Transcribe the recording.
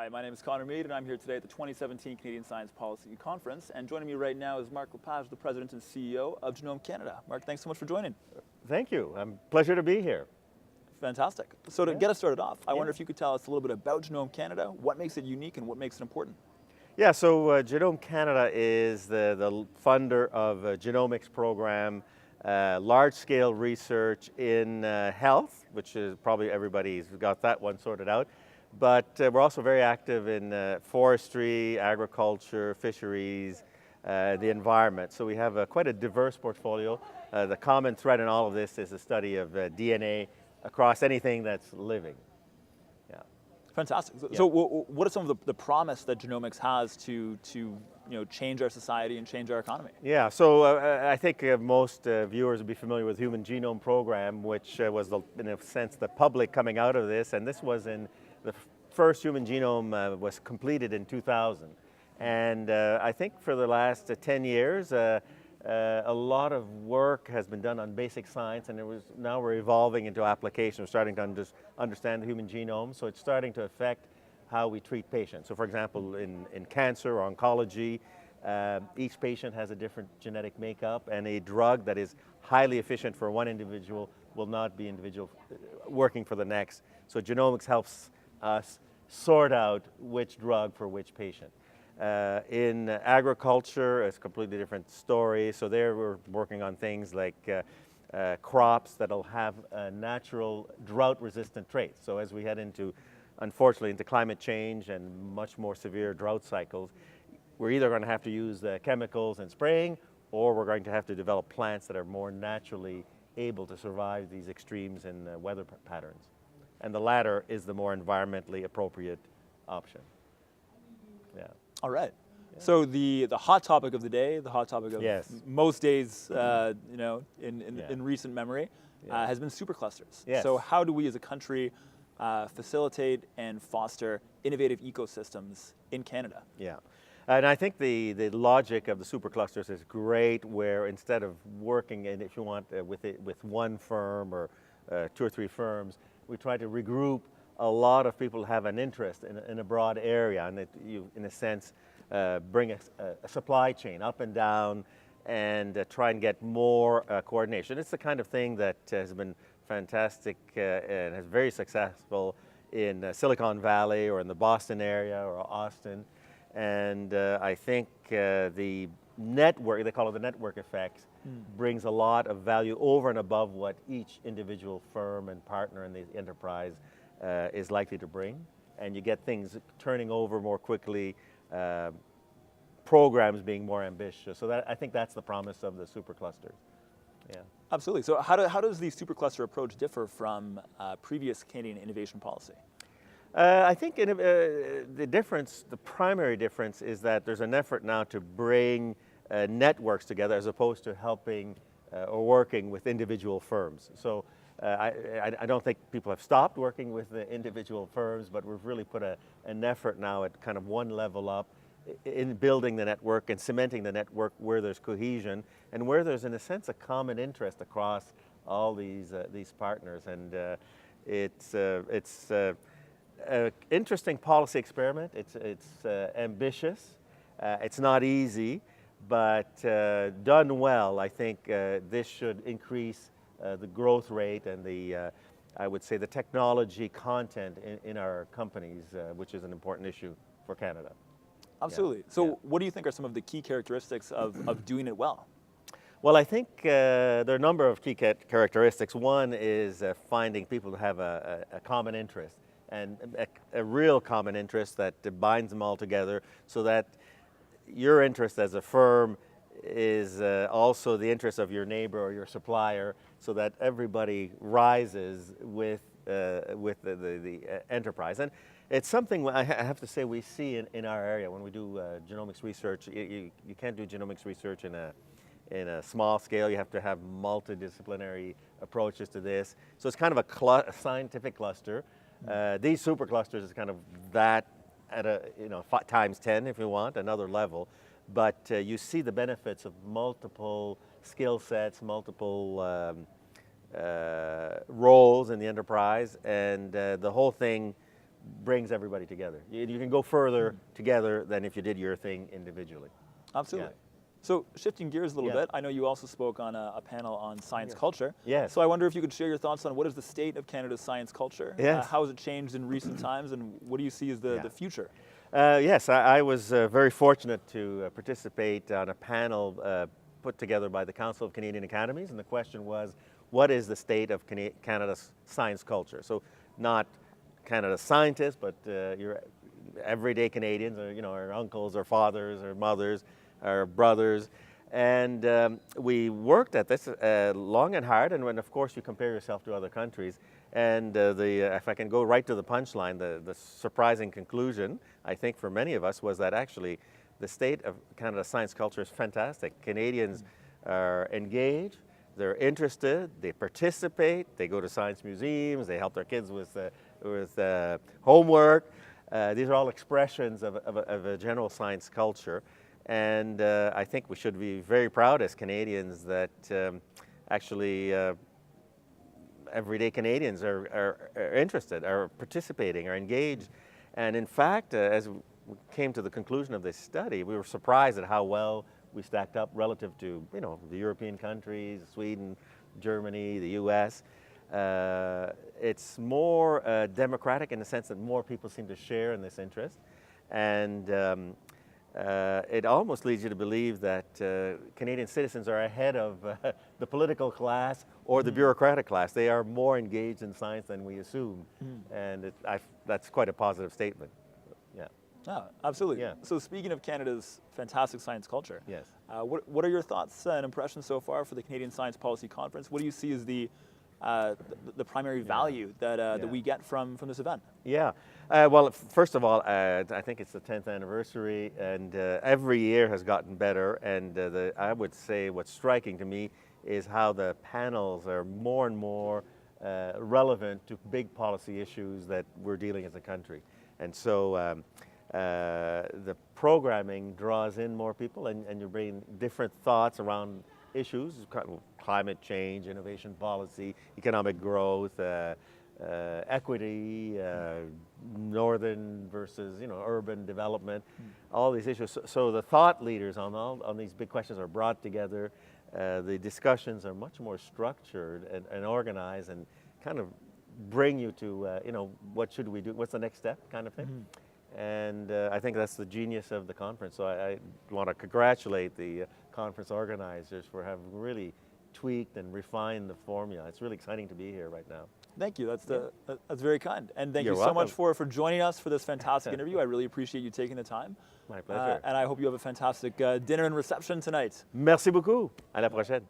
Hi, my name is Connor Mead, and I'm here today at the 2017 Canadian Science Policy Conference. And joining me right now is Marc, LePage, the President and CEO of Genome Canada. Marc, thanks so much for joining. Thank you. Pleasure to be here. Fantastic. So to get us started off, I wonder if you could tell us a little bit about Genome Canada, what makes it unique and what makes it important. Yeah, so Genome Canada is the funder of a genomics program, large-scale research in health, which is probably everybody's got that one sorted out. But we're also very active in forestry, agriculture, fisheries, the environment. So we have quite a diverse portfolio. The common thread in all of this is the study of DNA across anything that's living. Yeah. Fantastic. So what are some of the promise that genomics has to change our society and change our economy? Yeah, so I think most viewers will be familiar with the Human Genome Program, which was, in a sense, the public coming out of this, and this was in the first human genome was completed in 2000. And I think for the last 10 years, a lot of work has been done on basic science, and now we're evolving into applications. We're starting to understand the human genome, so it's starting to affect how we treat patients. So for example, in cancer or oncology, each patient has a different genetic makeup, and a drug that is highly efficient for one individual will not be working for the next. So genomics helps us sort out which drug for which patient. In agriculture, it's a completely different story. So there we're working on things like crops that'll have natural drought-resistant traits. So as we head unfortunately, into climate change and much more severe drought cycles, we're either going to have to use chemicals and spraying, or we're going to have to develop plants that are more naturally able to survive these extremes in weather patterns. And the latter is the more environmentally appropriate option. Yeah. All right. Yeah. So the hot topic of the day, the hot topic of most days, in recent memory, has been superclusters. Yes. So how do we as a country facilitate and foster innovative ecosystems in Canada? Yeah. And I think the logic of the superclusters is great, where instead of working, and if you want, with one firm or 2 or 3 firms, we try to regroup a lot of people who have an interest in a broad area, and that you, in a sense, bring a supply chain up and down and try and get more coordination. It's the kind of thing that has been fantastic and is very successful in Silicon Valley or in the Boston area or Austin. And I think the network, they call it the network effect, brings a lot of value over and above what each individual firm and partner in the enterprise is likely to bring. And you get things turning over more quickly, programs being more ambitious. So I think that's the promise of the superclusters. Yeah. Absolutely. So how does the supercluster approach differ from previous Canadian innovation policy? I think the primary difference is that there's an effort now to bring networks together as opposed to helping or working with individual firms. So I don't think people have stopped working with the individual firms, but we've really put an effort now at kind of one level up in building the network and cementing the network where there's cohesion and where there's, in a sense, a common interest across all these partners. And it's an interesting policy experiment. It's ambitious. It's not easy, but done well, I think this should increase the growth rate and I would say, the technology content in our companies, which is an important issue for Canada. Absolutely. So what do you think are some of the key characteristics of doing it well? Well, I think there are a number of key characteristics. One is finding people who have a common interest, and a real common interest that binds them all together, so that your interest as a firm is also the interest of your neighbor or your supplier, so that everybody rises with the enterprise. And it's something I have to say we see in our area when we do genomics research. You can't do genomics research in a small scale. You have to have multidisciplinary approaches to this. So it's kind of a scientific cluster. These superclusters is kind of that at times 10, if you want, another level. But you see the benefits of multiple skill sets, multiple roles in the enterprise, and the whole thing brings everybody together. You can go further together than if you did your thing individually. Absolutely. Yeah. So shifting gears a little bit, I know you also spoke on a panel on science culture. Yes. So I wonder if you could share your thoughts on what is the state of Canada's science culture? Yes. How has it changed in recent times, and what do you see as the future? Yes, I was very fortunate to participate on a panel put together by the Council of Canadian Academies, and the question was, what is the state of Canada's science culture? So not Canada's scientists, but your everyday Canadians, or our uncles, or fathers, or mothers, our brothers, and we worked at this long and hard, and when of course you compare yourself to other countries, and if I can go right to the punchline, the surprising conclusion, I think for many of us, was that actually the state of Canada's science culture is fantastic. Canadians are engaged, they're interested, they participate, they go to science museums, they help their kids with homework. These are all expressions of a general science culture. And I think we should be very proud as Canadians that actually everyday Canadians are interested, are participating, are engaged. And in fact, as we came to the conclusion of this study, we were surprised at how well we stacked up relative to the European countries, Sweden, Germany, the US. It's more democratic in the sense that more people seem to share in this interest. And it almost leads you to believe that Canadian citizens are ahead of the political class or the bureaucratic class. They are more engaged in science than we assume, and that's quite a positive statement. Yeah. Oh, absolutely. Yeah. So speaking of Canada's fantastic science culture, yes. What are your thoughts and impressions so far for the Canadian Science Policy Conference? What do you see as the primary value that we get from this event? Yeah. Well, first of all, I think it's the 10th anniversary, and every year has gotten better. And I would say what's striking to me is how the panels are more and more relevant to big policy issues that we're dealing as a country. And so the programming draws in more people, and you bring different thoughts around issues, climate change, innovation policy, economic growth, equity, northern versus urban development, all these issues. So the thought leaders on these big questions are brought together. The discussions are much more structured and organized, and kind of bring you to what should we do, what's the next step, kind of thing. And I think that's the genius of the conference. So I want to congratulate the conference organizers for having really tweaked and refined the formula. It's really exciting to be here right now. Thank you. That's very kind. And thank you so welcome. much for joining us for this fantastic interview. I really appreciate you taking the time. My pleasure. And I hope you have a fantastic dinner and reception tonight. Merci beaucoup. À la prochaine.